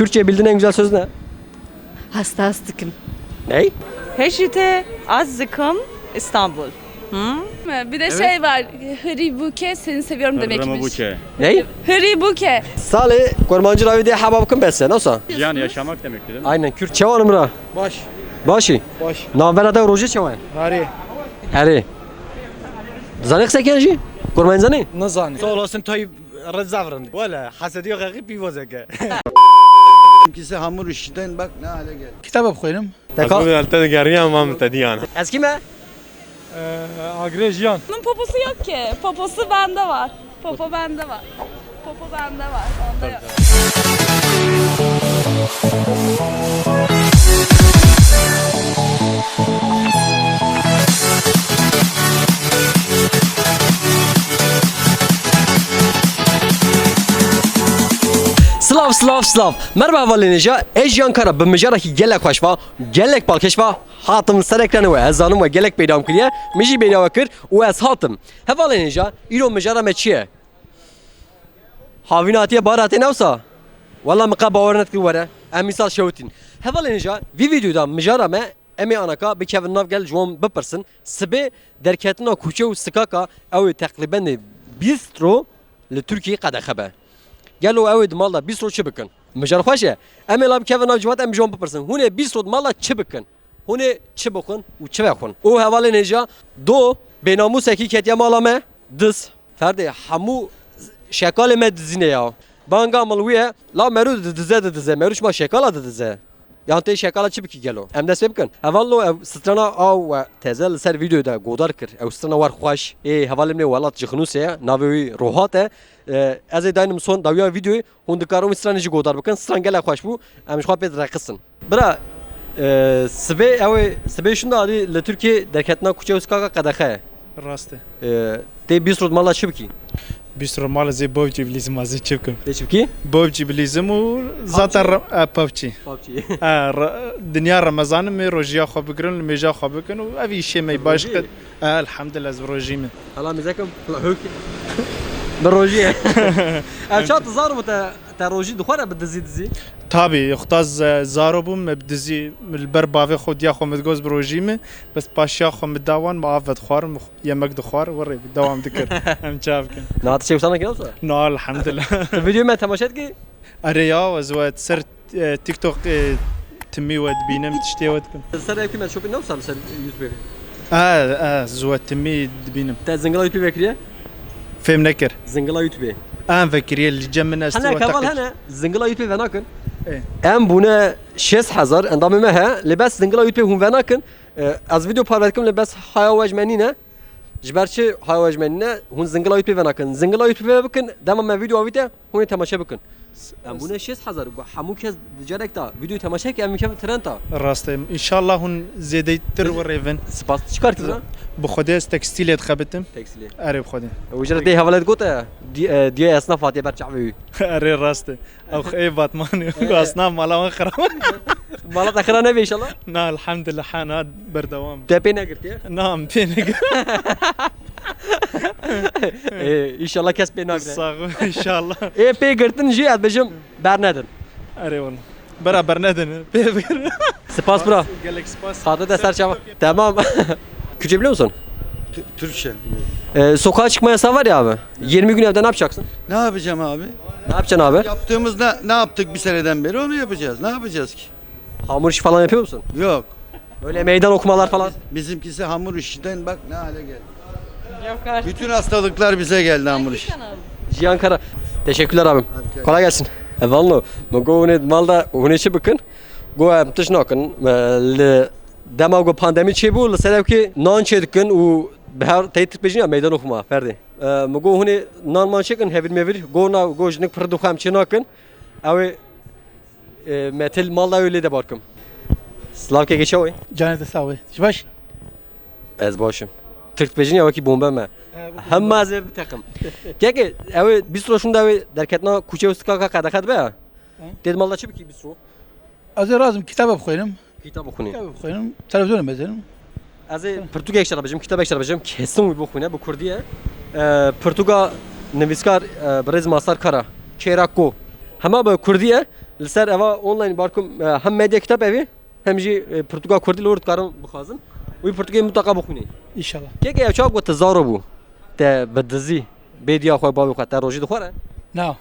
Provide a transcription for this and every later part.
Kürtçe bildiğin en güzel söz ne? Hastastıkım. Ney? Heşite Azzıkım İstanbul. Bir de şey var. Hribuke seni seviyorum demekmiş. Buke. Ney? Hribuke. Salih, kurmancı ravi diye hababkın besse, nasıl? Yani yaşamak demek değil mi? Aynen, Kürtçe var mı? باش Başı. باش Navbera da roje çavan. هاري Heri. Zanik sekenci? Kurmancı ne? نزاني Olasın toy rızavırın. Valla hasediyor kakı pivozeke. Kimse hamur işinden bak ne hale geldi. كتاب بخوينم Tekal. Altta geriye mam tediyana. Eski mi? اغريجيان Bunun poposu yok ki. Poposu bende var. Popo bende var. Popo bende var. Onda yok. Slav. Merhaba valinija. Ejyan kara bimijara ki gelek hoşva. Gelek balkeşva. Hatım serekranı ve ezanım ve gelek beydam kiriye. Miji beyda vakır ve ez hatım. He valinija. İro mijara meçiye. Havinatiye barate nevsa. Valla mıka bavarnet ki vere. Em misal şevutin. He valinija. Vi videoda mijara me emi anaka bi kevin nav gel jom bipirsin. Sibe derketina kuçe u sıkaka ev takriben bistro li Türkiye kadexebe. Gelo ev malla bistro çi bikin. Mijar xoşe. Em ela bi kevin nav civat em jom bipirsin. Hune bistro malla çi bikin. Hune çi bikin u çi vekun. O hevalê neja do benamusekî ketiye mala me diz. Ferdê hemû şekalê me dizîne ya. Banga mal wê la meru dize. Meru çima şekala dize. Yan tê şekala çi bikî gelo. Em dest pê bikin. Hevallo ev strana aw we teze li ser videoda godar kir. Ew strana war xweş. Ê hevalê me welat ji xinûsê navê wî rohat e. Ez ê daynim son dawiya videoyê hûn dikarin stranê jî godar bikin. Stran gelek xweş bû. Em ji xwe pê direqisin. Bira sibê şunda alî li Tirkiye derketina kuçe û skaka qedexe. راسته Tê bîst rod mala çi bikî? بيستر مال زي بوبجي بليزم مازي تشبكم Tê çi bikî? بوبجي بليزم و زاتر بوبجي دنيا رمضان مي روجيا خو بكرن ميجا خو بكن و افي شي مي باش قد الحمد لله زروجي من هلا مزاكم هوك بالروجيه اشات زارو تا روجي دخوره بدزي تابي يختاز زاروبم بدزي من البر بافي خو ديا خو متجوز بروجي مي بس باشا خو مداوان معافد خوار يمك دخوار وري دوام ذكر ام شافكن نات شي وصلنا كده نو الحمد لله الفيديو ما تماشيت كي اريا وزوات سر تيك توك تمي ود بينم تشتي ودكم سر كيما تشوف نوصل سر يوتيوب زوات تمي بينم تا زنقلا يوتيوب فكريه فهم نكر زنقلا يوتيوب فكري اللي جمنا انا كمان هنا زنقلا يوتيوب فناكن ايه ام بونا 6000 انضم معها لبس زنقلا يوتيوب هم فناكن از فيديو بارتكم لبس حياه وجمانينا جبرشي حياه وجمانينا هون زنقلا يوتيوب فناكن زنقلا يوتيوب بكن دام ما فيديو اويته هون تماشا بكن ام بونا 6000 حمو كز دجاركتا فيديو تماشا كي ام كم ترنتا راسته ان شاء الله هون زيدتر وريفن سپاس چیکار کردن بخودش تکستیل خبتم تکسیلی اره بخوده وجرت دی حوالت گوته دی اصناف فاتی بر چعوی اره راسته او خی باتمان اصلا مالا خراب مالات اخرا نبی ان شاء الله نا الحمد لله حانات بردوام ده پی نگرتی نعم بينك ان شاء الله کس پی نگره صاغ ان شاء الله ای پی گرتن جی اد بجم بر ندن اره والله برابر ندن سپاس برا قالك سباس خاطر da ser çava tamam Kürtçe biliyor musun? Türkçe. Sokağa çıkma yasağı var ya abi. 20 gün evde ne yapacaksın? Ne yapacağım abi? Ne yapacaksın abi? Yaptığımız ne yaptık bir seneden beri onu yapacağız. Ne yapacağız ki? Hamur işi falan yapıyor musun? Yok. Öyle meydan okumalar falan. Bizimkisi hamur işinden bak ne hale geldi. Yok artık. Bütün hastalıklar bize geldi hamur işi. Cihan Kara. Teşekkürler abim. Kolay gelsin. Vallo, go ne malda hune çi bikin. Go am tışnakin le dema go pandemi çi bu le sebep ki nan çi dikin u behar tayt pejina meydan okuma ferdi. Go hune nan man çekin hevir mevir go na go jnik pırdu kham çi nakin. Awe metal malda öyle de barkım. Slavke geçoy. جانت تساوي شباش Ez başım. Türk pejina vaki bomba me. Hem mazeb takım. Ki awe bistro şunda awe derketna kuçe ustka ka da be. Dedi malda çi biki bistro. ازي لازم كتاب بخوينم Kitap okuyun. كتاب بخوينم تلفزيون مثلا Az Portuga ekşara bacım, kitap ekşara bacım. Kesin bu okuyun bu Kurdiye. Portuga neviskar brez masar kara. Çerakko. Hema bu Kurdiye Liser eva online barkum hem medya kitap evi hem jî Portugal Kurdî lor dikarim bixwazin. Wî Portugê mutlaka bixwînî. İnşallah. Keke ev çawa got zaro bû. Te bi dizî bêdiya xwe bavê xwe te rojî dixware? Na.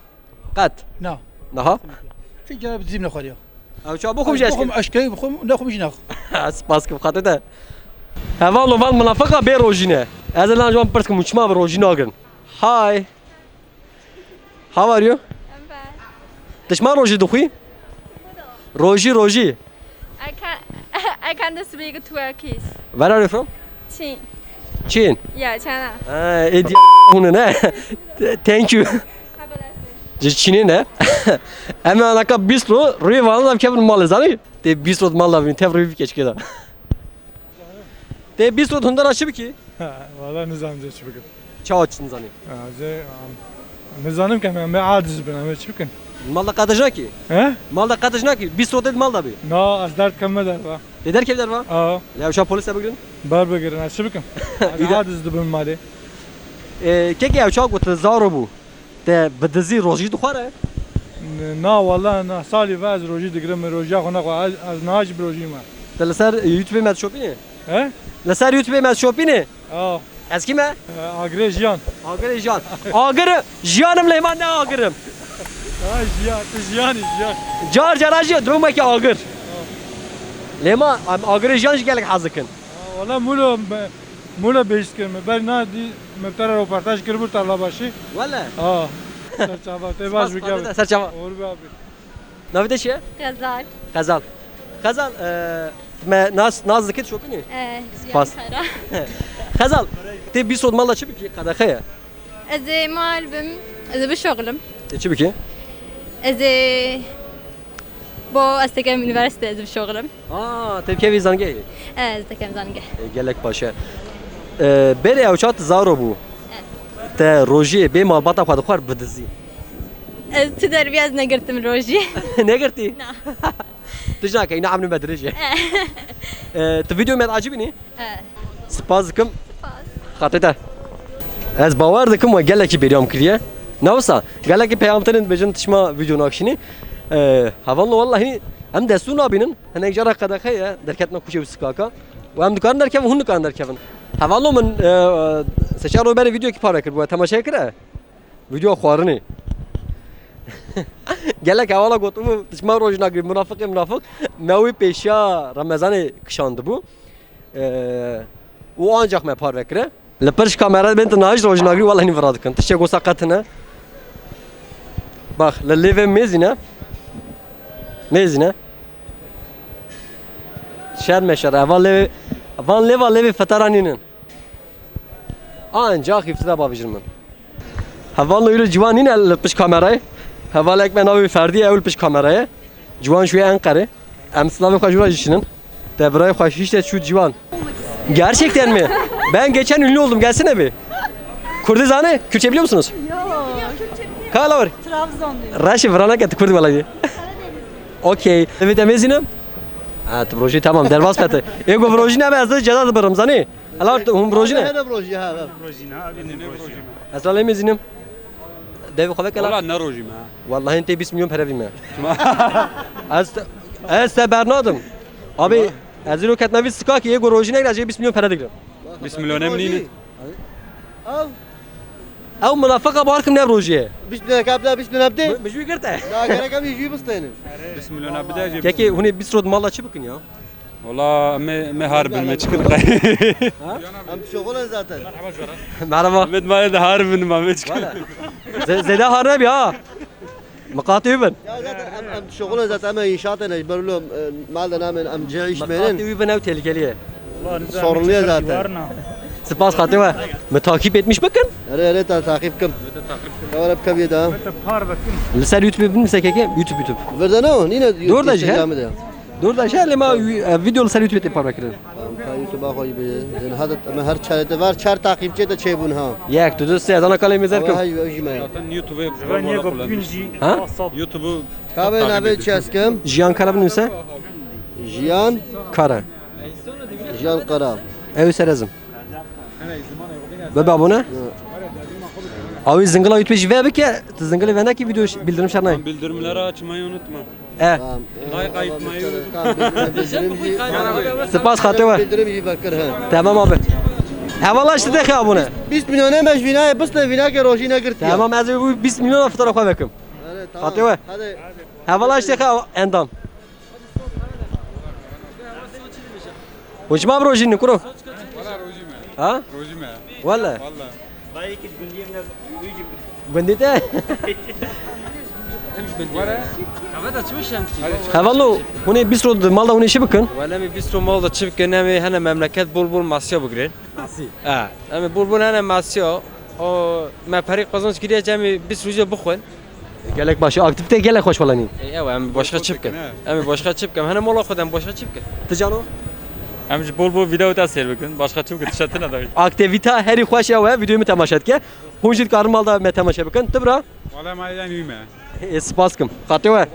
Qet. Na. Niha? Ticari bizim ne xwariya. Ev çawa bixwim jî Bxum aşkayı bxum ne xum jina. Spas ki bixate te. Hevalo van münafıqa bê rojî ne. Ez lan jan pirs kim çima bi rojî nagirin. Hi. How are you? Tişman rojî dixwî? Rojî. I can't speak Turkish. Where are you from? Çin. Çin. Yeah, China. Edi bunu ne? Thank you. Çin'in ne? Ama anaka bistro ruy vallahi kevin mal zani. Te bistro mal lavin te ruy keç keda. Te bistro hundar açı ki. Valla nizamca çıbıkın. Çao çin zani. Nizanım ki ben aciz ben ama çıbıkın. Mal da katajna ki. He? Mal da katajna ki. Bistro de mal da bi. Na az dert kemme der va. Te der kevder va? Aa. Ya şu polise bugün. Bar begirin çıbıkın. Aciz de ben mali. Keke ya çok got zaro bu. Te bedizi roji dukhare. Na valla na sali vaz roji digirim roji xona az naj roji ma. Te leser YouTube med shopping. He? Leser YouTube med shopping. Aa. Ez kime? Agre jiyan. Agır Jiyan. Agır Jiyanım Leyman ne agırım? Ha jiyan, jiyan. Car carajı durma ki agır. Leyman agır Jiyan gelek hazıkın. Valla mulo beş kirme. Ben na di meftara röportaj kır bu tarla başı. Valla. Aa. Çaba te baş bir kavga. Serçava. Or be abi. Navide şey? Gazal. Kazal. Kazal. Me naz zikit şopini. Pas. Kazal. Te bir sod malla çibiki kadakaya. إذا ما ألبم إذا بشغلم Çibiki. إذا بو أستكمل üniversite إذا بشغلم Aa, tepki vi zange. إذا كم زنقة Gelek paşa. Bere avçat zaro bu. Te roji be malbata xwad xwar bidizi. إذا تدر بياز نقرت من روجي Ne gerti? Tijna kayna amni bedreje. Te video med acibini? Spas dikim. Xatete. Ez bawer dikim ve gelekî beriyam kiriye. Navsa gelekî peyamterin bejin tişma video nakşini. Havanlı vallahi hem destû nabinin hinek jara qedexeye derketna kuşe skaka. Ve hem dikarin derkevin hun dikarin derkevin. Havanlı min seçar o beri video ki para kir bu temaşa kire. Video xwarini. Gelek havala gotumu tişma roj nagir münafık mewi peşa Ramazanê kışandı bu. O ancak me par vekire. Li pirş kamera ben te naj roj nagir vallahi nivra dikin. Tişe gosa qetine. Bak li lêvê mêzîne. Mêzîne. Şer meşer evan lêva fetaranînin. Ancak iftira bavîjin min. Hevan li ciwanîne li piş kamerayê. Heval ekme navê Ferdiye ew li piş kamerayê. Ciwan şuye Enqerê. Em slavê xwe jûra jîşinin. Te birayê xwe hiç de şu ciwan. Gerçekten mi? Ben geçen ünlü oldum. Gelsene bir. Kurdizane. Kürtçe biliyor musunuz? Yok. Kala var. Trabzonluyum. Raşi vrana ket Kurdi vallahi. Okey. Evet emezinem. Ha, proje tamam. Dervas pete. Ego proje ne bezde ceza da Ramzani. Hala hum proje ne? هذا بروجي هذا Asal emezinem. Devi xwe kala. والله نروجي معاه Vallahi ente 20 milyon para verme. Az te bernadım. Abi azilo ketnavi sıka ki ego proje ne gelecek 20 milyon para diyorum. بسم الله نمنين او Ev münafıka barkım ne proje? بسم الله كابلا بسم الله بدي Mecbur girte. لا كان كم يجي بسطينه بسم الله نبدا جيب Keki huni bir sürü malla çıbıkın ya. والله ما هارب ما تشكل هم شغله ذاته Merhaba. مد ما يد هارب ما تشكل Zede harbi ha. Mekatibin. يا ذاته هم شغله ذاته اما ينشاطنا يبروا لهم مالنا نعمل ام جيش منين Mekatibin ev tehlikeli. sorunluya zaten. Spas katıva. Me takip etmiş bakın. أنا تعقيبكم ولا بكبي ده Lisel YouTube bin misin keki? YouTube. فردانو نينا دور ده جه؟ جامد ده Dur da şey lema video lisel YouTube yapar bakın. يوتيوب اخوي هذا ما هر شهر var çar takipçi de çebun ha. Yak tudu se adana kalemi zerkim. هاي يجي ما يوتيوب Ha? يوتيوب كابن ابي تشاسكم Jiyan Karabın ise جيان Kara. جيان قرا Ev serezim. Bebe abone. Abi zingala YouTube ve bir ke zingala venda ki video bildirim şarnay. bildirimleri açmayı unutma. Tamam. Dayı kayıp mayı. Spas hatı var. Bildirim bakır ha. Tamam abi. Hevala işte de ya bunu. 20 milyon beş bina bas da bina ke rojina girti. Tamam az bu 20 milyon fotoğrafa bakım. Evet, Hatı var. Hadi. Hevala işte ya endam. Uçma brojini kuru. Valla rojime. Ha? Rojime. Valla. Valla. Bendite. Hevala bunu bir sürü malda bunu işi bakın. ولا مي بيسترو مال تشيب كنامي هنا مملكة بولبول ماسيو بقرين. أمي بولبول هنا ماسيو أو ما فريق قزنش كده جامي بيسترو جو بخون. Gelek başı aktifte gelek hoş falan. أيوة أمي باشخة تشيب كم. أمي باشخة تشيب كم هنا مولا خدام باشخة تشيب كم. Ticano. Hem bol bol video da ser bugün. Başka çok kötü ne da. Aktivite heri hoş ya ve videomu temaşa etke. Hunjit karım malda me temaşa bakın. Tıbra. Valla maydan uyma. Spaskım. Katı var.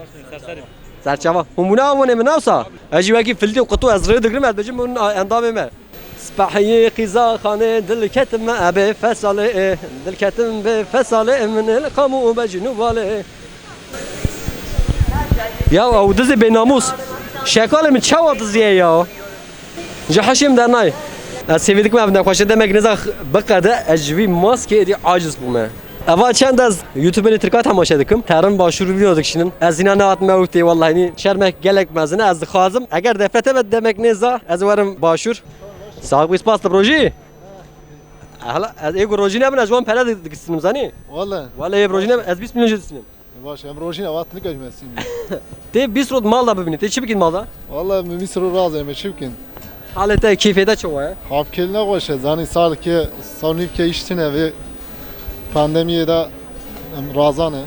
Serçava. Humuna avone mi navsa? Acıvaki fildi kutu azrı dıgrim elbacım bunun endamı Spahiye qiza khane dil ketim abi fesale dil ketim be fesale min el qamu bejnu vale. Ya o dizi be namus. Şekal mi çava diziye ya. Jahaşim dernay. Sevidik mi abden khoşe demek ne zah bakada ecvi maske di aciz bu me. Ava çend az YouTube'ni Türk'a tamaşa edikim. Terim başvuru biliyorduk şimdi. Az yine ne atma ukti vallahi ni şermek gerekmezine az khazım. Eğer defete bet demek ne za az varım başvur. Sağ bir spas proje. Hala az ego proje ne ben zaman para dikistim zani. Valla Vallahi proje ne az 20 milyon cidistim. baş em rojina vatni kaçmasın. Te bir sürü mal da bibini. Te çipikin mal da. Valla Mısır razı em çivkin. Halete keyfiyete çoğu ya. Hafkeline koşa zani sal ki savnif ki iştine ve pandemiye da razane.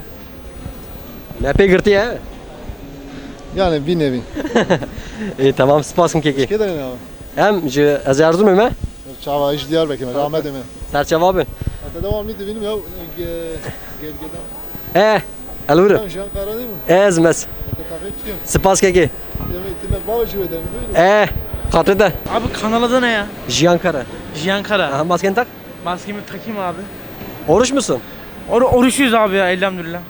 Ne pe girti ya. Yani bir nevi. Tamam spasım keki. Kedere ne abi? Hem az yardım eme. Çava iş Diyarbakır rahmet eme. Serçava abi. Hatta devam etti benim ya gel. Alvuru. Ben şu an karar değil mi? Ezmez. Hatta tabii çıkıyorum. Spas keki. Demek baba şu ederim. Katı da. Abi kanal adı ne ya? Jiyankara. Jiyankara. Aha maskeni tak. Maskemi takayım abi. Oruç musun? Oruçluyuz abi ya elhamdülillah.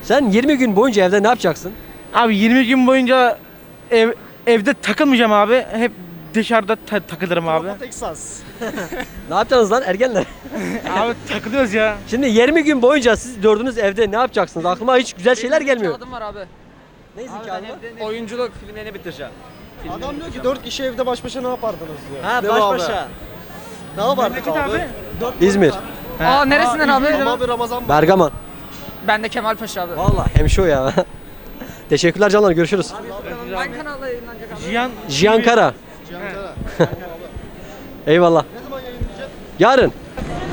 Sen 20 gün boyunca evde ne yapacaksın? Abi 20 gün boyunca evde takılmayacağım abi. Hep dışarıda takılırım abi. Texas. Ne yapacaksınız lan ergenler? Abi takılıyoruz ya. Şimdi 20 gün boyunca siz dördünüz evde ne yapacaksınız? Aklıma hiç güzel şeyler gelmiyor. Kağıdım var abi. Ne zekalı? Oyunculuk filmlerini bitireceğim. Adam diyor ki 4 kişi evde baş başa ne yapardınız diyor. Ha Değil mi baş abi? başa. Ne yapardık Memleket abi? abi. İzmir. Aa neresinden abi? Ama bir Ramazan Bergama. Ben de Kemalpaşa abi. Vallahi hemşo ya. Teşekkürler canlar görüşürüz. Hangi kanalda yayınlanacak abi? Jiyankara. Eyvallah. Yarın.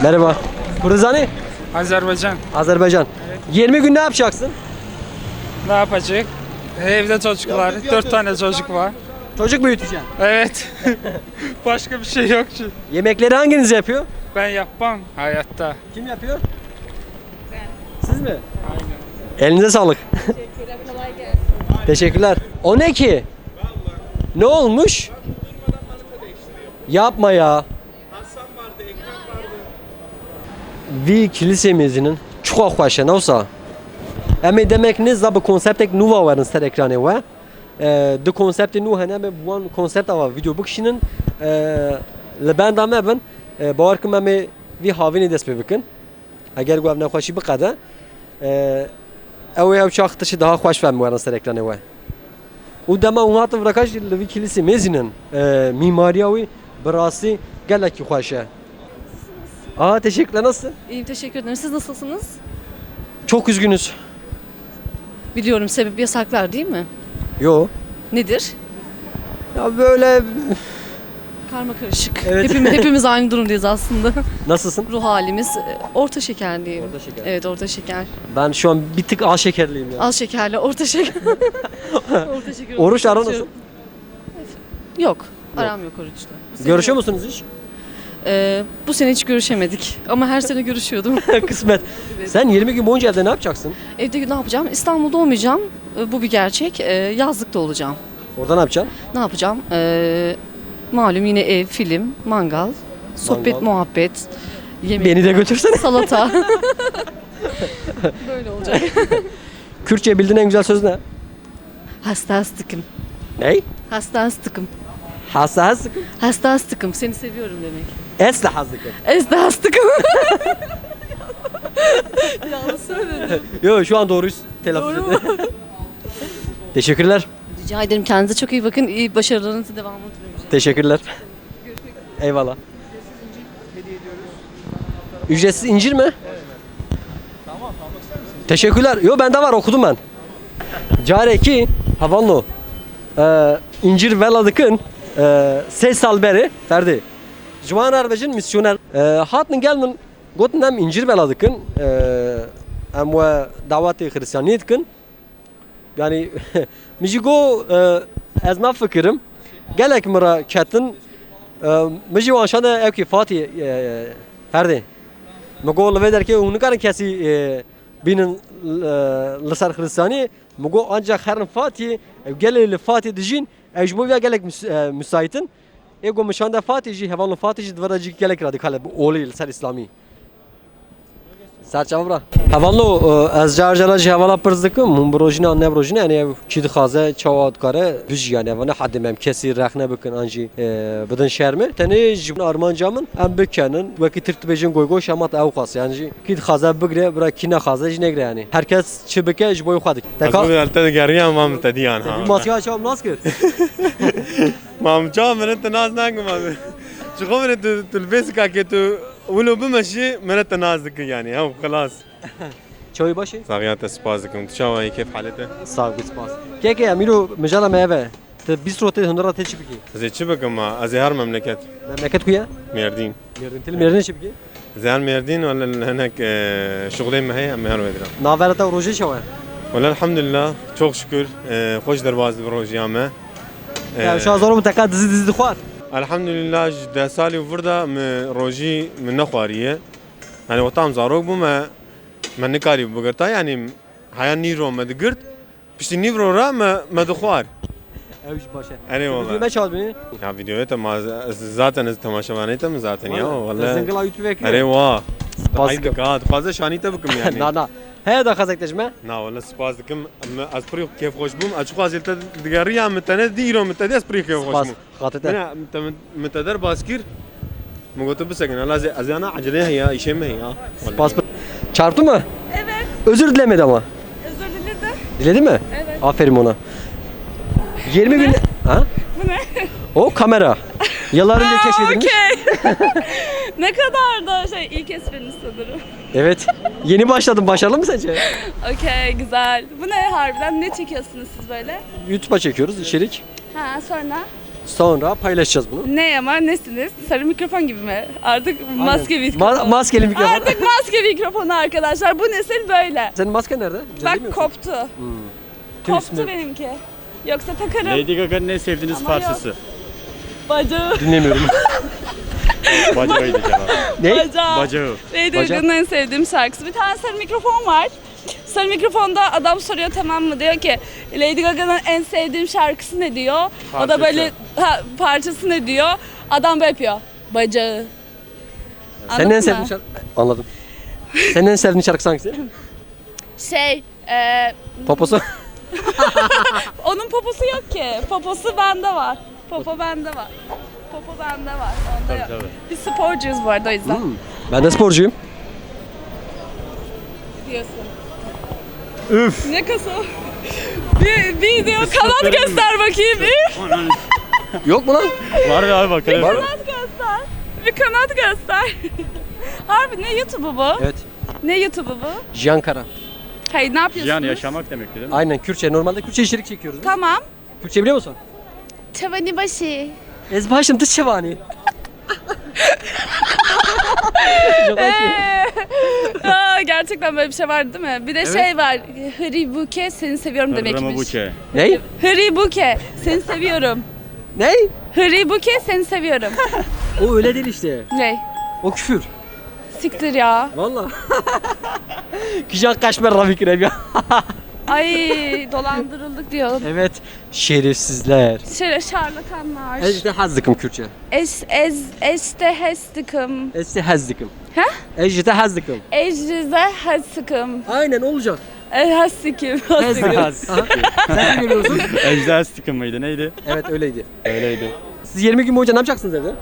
Merhaba. Kurzani. Azerbaycan. Azerbaycan. 20 gün ne yapacaksın? Ne yapacak? Evde çocuklar. 4 tane çocuk var. Çocuk büyüteceksin. Evet. Başka bir şey yok ki. Yemekleri hanginiz yapıyor? Ben yapmam hayatta. Kim yapıyor? Siz mi? Aynen. Elinize sağlık. Teşekkürler, kolay gelsin. Teşekkürler. O ne ki? Ne olmuş? Yapma ya. Vi kilisemizin çok hoşa ne olsa. Ama demek ne zabu konseptek nuva varın ser ekranı var. De konsepti nu hene me buan konsept ava video bu kişinin lebenda me ben باور کنم می وی هاوینی دست بکن اگر گویم نخوشی بقده اوه او شاختش daha خوش فهم می‌کنن سر اکرانه و او دما اون هات ورکاش لوی کلیسی میزینن میماریاوی براسی گلکی خوشه. Teşekkürler, nasılsın? İyiyim, teşekkür ederim. Siz nasılsınız? Çok üzgünüz. Biliyorum, sebep yasaklar değil mi? Yo. Nedir? Ya böyle Karma karışık. Evet. Hepimiz aynı durumdayız aslında. Nasılsın? Ruh halimiz orta şeker diyeyim. Orta şeker. Evet, orta şeker. Ben şu an bir tık az şekerliyim ya. Az şekerle orta şeker. Orta şeker. Oruç aran nasıl? Yok. Aram yok oruçla. Görüşüyor musunuz hiç? Bu sene hiç görüşemedik. Ama her sene görüşüyordum. Kısmet. Sen 20 gün boyunca evde ne yapacaksın? Evde ne yapacağım? İstanbul'da olmayacağım. Bu bir gerçek. Yazlıkta olacağım. Orada ne yapacaksın? Ne yapacağım? Malum yine ev, film, mangal, sohbet, Mangal. muhabbet, yemek. Beni de götürsene. Salata. Böyle olacak. Kürtçe bildiğin en güzel söz ne? Hastastıkım. Ney? Hastastıkım. Hassaslıkım. Hastastıkım. Seni seviyorum demek. Esle hazlıkım. Estastıkım. Yanlış söyledim. Yo şu an doğruyu telaffuz Doğru ettim. Teşekkürler. Rica ederim. Kendinize çok iyi bakın. İyi başarılarınızın devamını diliyorum. Teşekkürler. Eyvallah. Ücretsiz incir mi? Teşekkürler. Yo bende var okudum ben. Careki havanlo. İncir veladıkın ses salberi ferdi. Juan Arbecin misyoner. Hatın gelmin gotun hem incir veladıkın hem ve davati Hristiyaniyetkin. Yani mijigo ez na fikrim. Gelek mira ketin مجي وانشان اوكي فاتي فردي مقول لفيدر كي ونكار كاسي بين لسر خرساني مقول انجا خرن فاتي قال لي فاتي دجين اجبو بيا قالك مسايتن يقول مشان ده فاتي جي هوان فاتي جي دورا جي قالك راديكال اولي لسر اسلامي سرچاورا هوانلو از جارجلا جي هوالا پرزدکم هم بروجنا نه بروجنا یعنی چید خازه چواد کاره دوج یعنی و نه حد مم کسی رخنه بکن انجی بدن شرمه تنی جبن آرمان جامن ام بکنن و کی ترتیبجن گوی گوش امات او خاص یعنی کی خازه بگره برا کی نه خازه ج نگره یعنی herkes چه بکه جبوی خود تکا البته گریه ما متدیان ها ماسیا شام ناس کرد مام جام من انت ناز نگم شو خبر تلبس که تو ولو بمشي من التنازك يعني هو خلاص چوی باشی صاغيات سبازكم تشاوي كيف حالته sağ ol spas ki ki amiro mejala meyve te 20 rote hunra te çibiki زي شبكم ازهار مملكت memleket kuya ميردين Merdin til merdin çibiki زهار ميردين ولا هناك شغلين ما هي مهار ويدرا naverata roje şava ولا الحمد لله çok şükür خوش درباز بروجيامه ya şu an zorum tekrar dizi xwar الحمد لله جدا سالي وفردا روجي من نخواريه يعني وطعم زاروك بما من نكاري بقرتا يعني حيان نيرو ما دقرت بشتي نيرو را ما دخوار evş başa يعني والله ما çal beni يا فيديوهات ما ذاتن تماشاوانيته من ذاتن يا والله zengala youtube اري ekle واه سباز هاي دقات فازا شانيته بكم يعني na na he da kazakteşme نا والله سباز دكم اسبري كيف خوش بوم اشخاص زلت دقاريا متنا ديرو متدي اسبري كيف خوش spas بوم khatete انا متدر باسكير مقولت بس انا لازم ازانا عجله هي شيء ما هي spas çarptı mı Evet. özür dilemedi ama Özür diledim. diledi mi Evet. aferin ona 20 bin ha Bu ne? o kamera yıllar önce keşfedilmiş Okey. Ne kadar da ilk espriniz sanırım. evet yeni başladım başarılı mı sence Okey, güzel. Bu ne harbiden? Ne çekiyorsunuz siz böyle? YouTube'a çekiyoruz içerik Ha, sonra? sonra paylaşacağız bunu Ne ama nesiniz? Sarı mikrofon gibi mi? Artık maske mikrofon. Maskeli mikrofon. Artık maske mikrofonu arkadaşlar. Bu nesil böyle. Senin masken nerede? Bak koptu. Tüm Koptu ismi- benimki. Yoksa takarım. Lady Gaga'nın en sevdiğiniz Ama parçası. Bacağı. Dinlemiyorum. Bacağıydı cevap. ne? Bacağı. Bacağı. Lady Bacağı. Gaga'nın en sevdiğim şarkısı. Bir tane sarı mikrofon var. Sarı mikrofonda adam soruyor, tamam mı? Diyor ki Lady Gaga'nın en sevdiğim şarkısı ne diyor. O da Parçası. böyle parçası ne diyor. Adam böyle yapıyor. Bacağı. Senin en Anladın sevdiğin mı? şarkı... Anladım. Senin en sevdiğin şarkı hangisi? Poposu. Onun poposu yok ki. Poposu bende var. Popo bende var. Popo bende var. Onda yok. tabii. Biz sporcuyuz bu arada o yüzden. Ben de sporcuyum. Diyorsun. Üf. Ne kasa? bir video kanat göster bakayım. Yok mu lan? Var ya abi bak. Bir kanat göster. Bir kanat göster. Harbi ne YouTube'u bu? Evet. Ne YouTube'u bu? Cihan Kara. Hayır, ne yapıyorsunuz? Yani yaşamak demekti değil mi? Aynen Kürtçe. Normalde Kürtçe içerik çekiyoruz. biz. Tamam. Kürtçe biliyor musun? Çavani başı. Ezbaşım dış çevani. Gerçekten böyle bir şey vardı değil mi? Bir de şey var. Hribuke seni seviyorum demekmiş. Ramabuke. Ney? Hribuke seni seviyorum. Ney? Hribuke seni seviyorum. O öyle değil işte. Ne? O küfür. Siktir ya. Valla. Kijan kaşmer Rafik ya. Ay dolandırıldık diyor. Evet. Şerefsizler. Şarlatanlar. Ejde hazdıkım Kürtçe. Este hestıkım. Ejde hazdıkım. He? Ejde hazdıkım. Ecrize hestıkım. Aynen olacak. Hastikim. Sen görüyorsun. Ejder sticker mıydı neydi? Evet öyleydi. Öyleydi. Siz 20 gün boyunca ne yapacaksınız evde?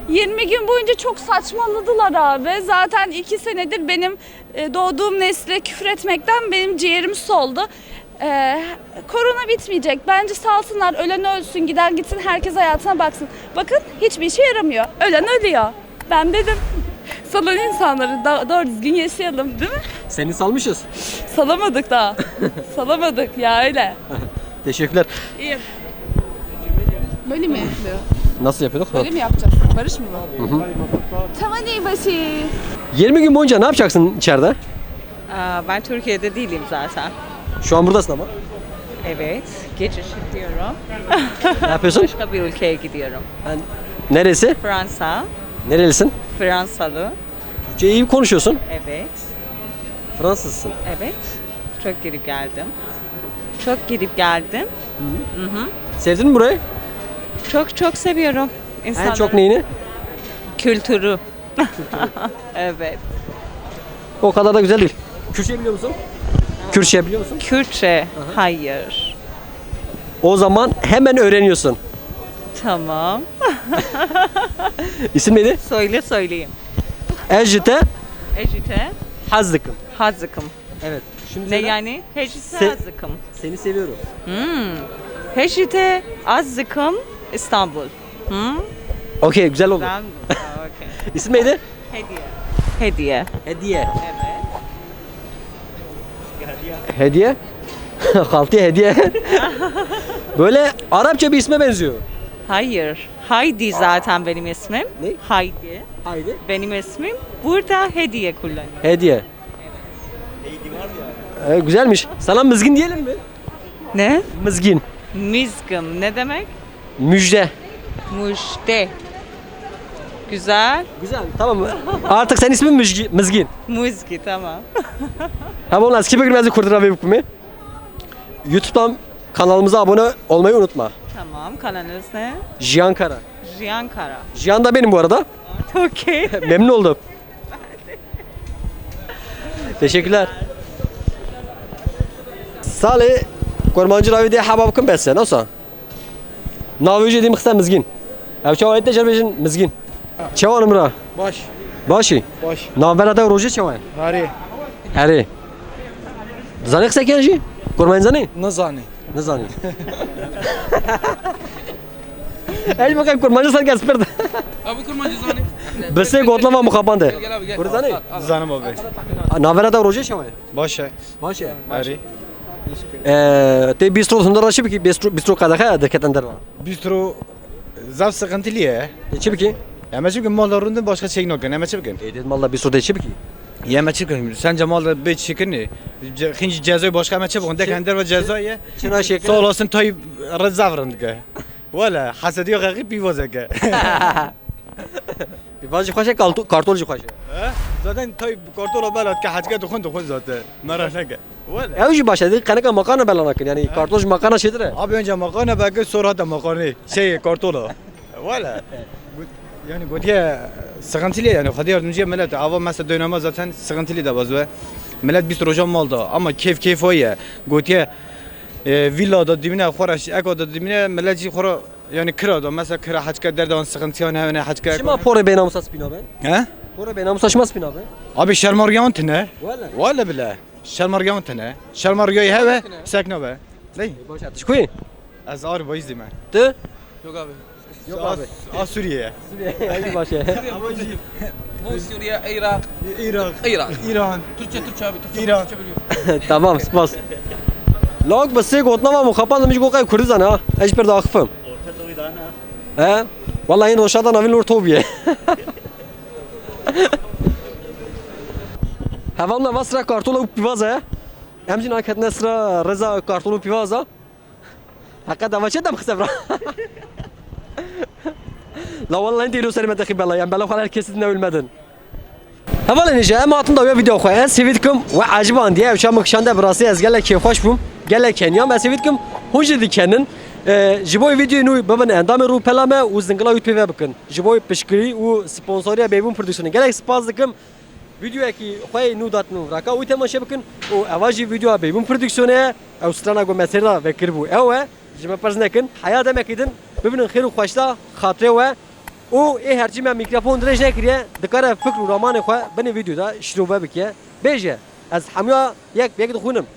20 gün boyunca çok saçmaladılar abi. Zaten 2 senedir benim doğduğum nesle küfür etmekten benim ciğerim soldu. Korona bitmeyecek. Bence salsınlar, ölen ölsün, giden gitsin, herkes hayatına baksın. Bakın hiçbir işe yaramıyor. Ölen ölüyor. Ben dedim. Salın insanları doğru düzgün yaşayalım değil mi? Seni salmışız. Salamadık daha. Salamadık ya öyle. Teşekkürler. İyi. Böyle mi yapılıyor? Nasıl yapıyorduk? Böyle mi yapacağız? Barış mı var? Tamam iyi başı. 20 gün boyunca ne yapacaksın içeride? Ben Türkiye'de değilim zaten. Şu an buradasın ama. Evet, gece gidiyorum. Ne yapıyorsun? Başka bir ülkeye gidiyorum. Neresi? Fransa, Nerelisin? Fransalı. Türkçe iyi konuşuyorsun. Evet, Fransızsın. evet. Çok gidip geldim. Çok gidip geldim. Sevdin mi burayı? Çok seviyorum. En İnsanların çok neyini? kültürü. Evet. O kadar da güzel değil. Kürtçe biliyor musun? Kürtçe biliyor musun? Kürtçe, hayır. O zaman hemen öğreniyorsun. Tamam. İsim neydi? Söyleyeyim. Ejite Ejite, Hazlıkım. Hazıkım. Evet. Şimdi Ne söyle. yani? Hejite Se- Hazıkım. Seni seviyorum. Hejite Azıkım, İstanbul. Okey güzel oldu. Ben okay. İsim neydi? Hediye. Hediye. Evet. Hediye? Haltiye hediye. Böyle Arapça bir isme benziyor. Hayır. Haydi zaten benim ismim. Ne? Haydi. Haydi. Benim ismim. Burada hediye kullanıyorum. Hediye. Güzelmiş. Sana mızgın diyelim mi? Ne? Mızgın. Mizgım. Ne demek? Müjde. Mujde. Güzel. Güzel. Tamam mı? Artık senin ismin Mızgın. Muzgi tamam. Hem onun eski bir girmezi kurdura ve hükmü. YouTube'dan kanalımıza abone olmayı unutma. Tamam. Kanalınız ne? Jiyan Kara. Jiyan Kara. Jiyan da benim bu arada. Okey. Memnun oldum. Teşekkürler. Salih, kurmancı ravi diye habab kim besse, nasıl? Navici dediğim kısa mızgın. Ev çavayet de şerbejin mızgın. Çavanım ra. Baş. Başi. Baş. Naverada roje çavay. Hari. Heri. Zani kısa kenji? Kurmancı zani? Nazani. Ne zani? El bakayım kurmancı sen gelsin perde. Abi kurmancı zani. Bese gotlama mukabande. Gel abi gel. Kur zani? Zanım abi. Naverada roje çavay. Baş. Başi. Hari. Te bistro sundar raşi ki bistro kadaka deketen derva. Bistro zav sıkıntılıya. Çi biki? Ama çünkü mallarında başka şey yok. Ama çünkü. Dedim malla bistro de çi biki? Yeme çıkın. Sen cemalda bir çıkın ne? Hinci cezayı başka ama çıkın. De kender ve cezayı. Çina şekil. Sağ olasın tay rızavrındık. Valla hasedi yok ki pivozak. Bir bazı khoşe kartolcu khoşe. Zaten tay kartola belat ki hacka dokun zaten. Merak etme. Valla. Evji başladı kanaka makana belanak yani kartolcu makana şeydir. Abi önce makana belki sonra da makane şey kartola. Valla. Yani gotiye sıkıntılı yani. Hadi yardımcıya millet. Ava mesela döneme zaten sıkıntılı da bazı. Millet bir projem malda ama keyif o ya. Gotiye villa da dibine xoraş, eko da dibine millet xora yani kira da mesela kira haçka derdan sıkıntı yani haçka. Şima pore benamusas bina ben. He? Pore benamusas şmas bina ben. Abi şermargan tane. Valla. Valla bile. Şermargan tane. Şermargayı heve sakna be. Değil. Boş atış koyun. Az ağır bayız değil mi? Tu? Yok abi. Yok abi. Suriye. Evji başa. Bu Suriye, Irak. İran. İran. İran. Türkçe abi. İran. Tamam spas. Log bası gotnama mu kapan demiş gokay Kurdistan ha. Hiç bir daha akfım. He? Vallahi roşadan avin lor tobiye. Havamla vasra kartola pivaza. Emjin aket nesra reza kartolu pivaza. Hakka davaçe dam xsebra. La vallahi diyor serime de bela yani bela falan herkesin ölmedin. Havalı nice ama altında bir video koyar. Sevitkim ve acıban diye uçamak şanda burası ezgele ki hoş bum. Gele Kenya ama sevitkim hoş dikenin. Jiboy videoyu nu baban endamı ru pelame u zingla YouTube bakın. Jiboy pişkiri u sponsoriya bebum prodüksiyonu. Gele spaz dikim ویدیو کی خوای نو دات نو راکا و تماشا بکن و اواجی ویدیو ابی بون پرودکسیونه او سترانا گو مسیرا فکر بو او جما پرز نکن حیا دم کیدن ببینن خیر و خوشتا خاطره و او ای هرچی من میکروفون درج نکریه دکاره فکر و رمان خو بنی ویدیو دا شروع بکیه بیجه از همیا یک دخونم